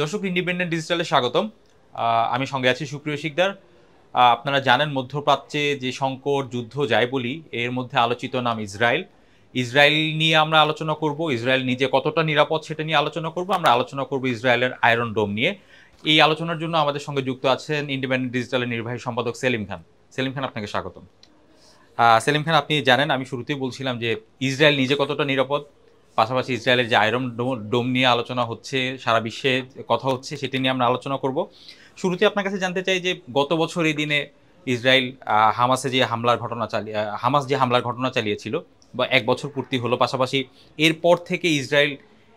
দর্শক, ইন্ডিপেন্ডেন্ট ডিজিটালে স্বাগতম। আমি সঙ্গে আছি সুপ্রিয় শিকদার। আপনারা জানেন, মধ্যপ্রাচ্যে যে সংকট যুদ্ধ যাই বলি, এর মধ্যে আলোচিত নাম ইসরায়েল। ইসরায়েল নিয়ে আমরা আলোচনা করব, ইসরায়েল নিজে কতটা নিরাপদ সেটা নিয়ে আলোচনা করব। আমরা আলোচনা করব ইসরায়েলের আয়রন ডোম নিয়ে। এই আলোচনার জন্য আমাদের সঙ্গে যুক্ত আছেন ইন্ডিপেন্ডেন্ট ডিজিটালের নির্বাহী সম্পাদক সেলিম খান। সেলিম খান, আপনাকে স্বাগতম। সেলিম খান, আপনি জানেন আমি শুরুতেই বলছিলাম যে ইসরায়েল নিজে কতটা নিরাপদ, পাশাপাশি ইসরায়েলের যে আয়রন ডোম নিয়ে আলোচনা হচ্ছে, সারা বিশ্বে কথা হচ্ছে, সেটি নিয়ে আমরা আলোচনা করব। শুরুতে আপনার কাছে জানতে চাই যে গত বছর এই দিনে ইসরায়েল হামাস যে হামলার ঘটনা চালিয়েছিল, বা এক বছর পূর্তি হলো, পাশাপাশি এরপর থেকে ইসরায়েল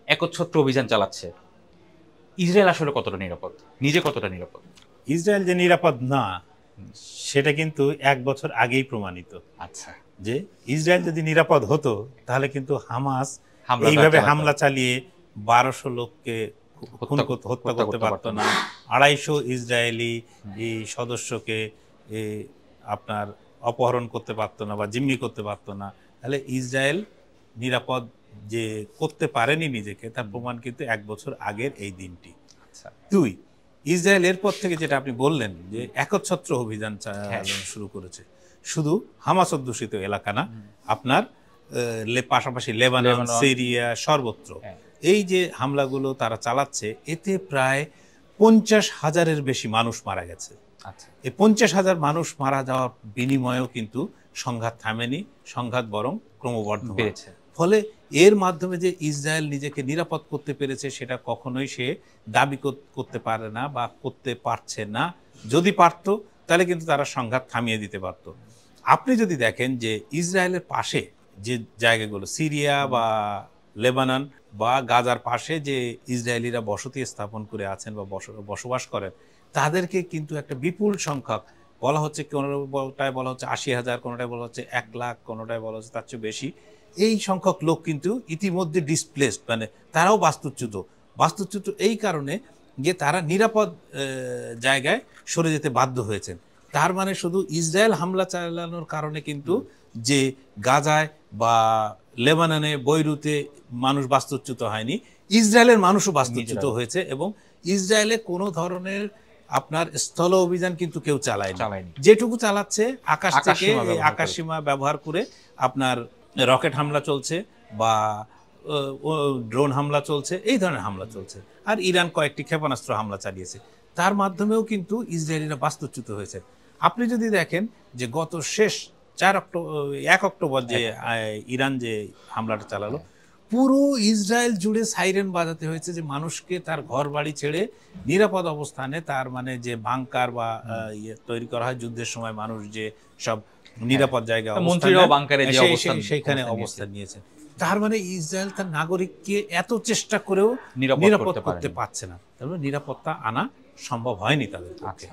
একচ্ছত্র অভিযান চালাচ্ছে। ইসরায়েল আসলে কতটা নিরাপদ, নিজে কতটা নিরাপদ? ইসরায়েল যে নিরাপদ না সেটা কিন্তু এক বছর আগেই প্রমাণিত। আচ্ছা, যে ইসরায়েল যদি নিরাপদ হতো তাহলে কিন্তু হামাস এইভাবে হামলা চালিয়ে 1200 লোককে হত্যা করতে পারতো না, 250 ইসরায়েলি সদস্যকে আপনার অপহরণ করতে পারতো না বা জিম্মি করতে পারতো না। তাহলে ইসরায়েল নিরাপদ যে করতে পারেনি নিজেকে, তার প্রমাণ কিন্তু এক বছর আগের এই দিনটি। আচ্ছা, দুই, ইসরায়েল এরপর থেকে যেটা আপনি বললেন যে একচ্ছত্র অভিযান চালানো শুরু করেছে, শুধু হামাস অধ্যুষিত এলাকা না, আপনার পাশাপাশি লেবানন, সিরিয়া, সর্বত্র এই যে হামলাগুলো তারা চালাচ্ছে, এতে প্রায় 50,000-এর বেশি মানুষ মারা গেছে। এই 50,000 মানুষ মারা যাওয়ার বিনিময়েও কিন্তু সংঘাত থামেনি, সংঘাত বরং ক্রমবর্ধমান হয়েছে। ফলে এর মাধ্যমে যে ইসরায়েল নিজেকে নিরাপদ করতে পেরেছে সেটা কখনোই সে দাবি করতে পারে না বা করতে পারছে না। যদি পারত তাহলে কিন্তু তারা সংঘাত থামিয়ে দিতে পারত। আপনি যদি দেখেন যে ইসরায়েলের পাশে যে জায়গাগুলো, সিরিয়া বা লেবানন বা গাজার পাশে যে ইসরায়েলিরা বসতি স্থাপন করে আছেন বা বসবাস করেন, তাদেরকে কিন্তু একটা বিপুল সংখ্যক বলা হচ্ছে, কোনোটায় বলা হচ্ছে 80,000, কোনোটায় বলা হচ্ছে 1 লাখ, কোনোটায় বলা হচ্ছে তার চেয়ে বেশি। এই সংখ্যক লোক কিন্তু ইতিমধ্যে ডিসপ্লেসড, মানে তারাও বাস্তুচ্যুত এই কারণে যে তারা নিরাপদ জায়গায় সরে যেতে বাধ্য হয়েছেন। তার মানে শুধু ইসরায়েল হামলা চালানোর কারণে কিন্তু যে গাজায় বা লেবাননে, বৈরুতে মানুষ বাস্তুচ্যুত হয়নি, ইসরায়েলের মানুষও বাস্তুচ্যুত হয়েছে। এবং ইসরায়েলে কোনো ধরনের আপনার স্থল অভিযান কিন্তু কেউ চালায়নি। যেটুকু চালাচ্ছে আকাশ থেকে, আকাশসীমা ব্যবহার করে আপনার রকেট হামলা চলছে বা ড্রোন হামলা চলছে, এই ধরনের হামলা চলছে। আর ইরান কয়েকটি ক্ষেপণাস্ত্র হামলা চালিয়েছে, তার মাধ্যমেও কিন্তু ইসরায়েলিরা বাস্তুচ্যুত হয়েছে। আপনি যদি দেখেন যে গত শেষ 1 অক্টোবর যে ইরান যে হামলাটা চালালো, পুরো ইসরায়েল জুড়ে সাইরেন বাজাতে হয়েছে যে মানুষকে তার ঘর বাড়ি ছেড়ে নিরাপদ অবস্থানে, তার মানে যে বাংকার বা তৈরি করা হয় যুদ্ধের সময়, মানুষ যে সব নিরাপদ জায়গায় সেইখানে অবস্থান নিয়েছে। তার মানে ইসরায়েল তার নাগরিককে এত চেষ্টা করেও নিরাপদ করতে পারছে না। তার মানে নিরাপত্তা আনা সম্ভব হয়নি তাদের পক্ষে।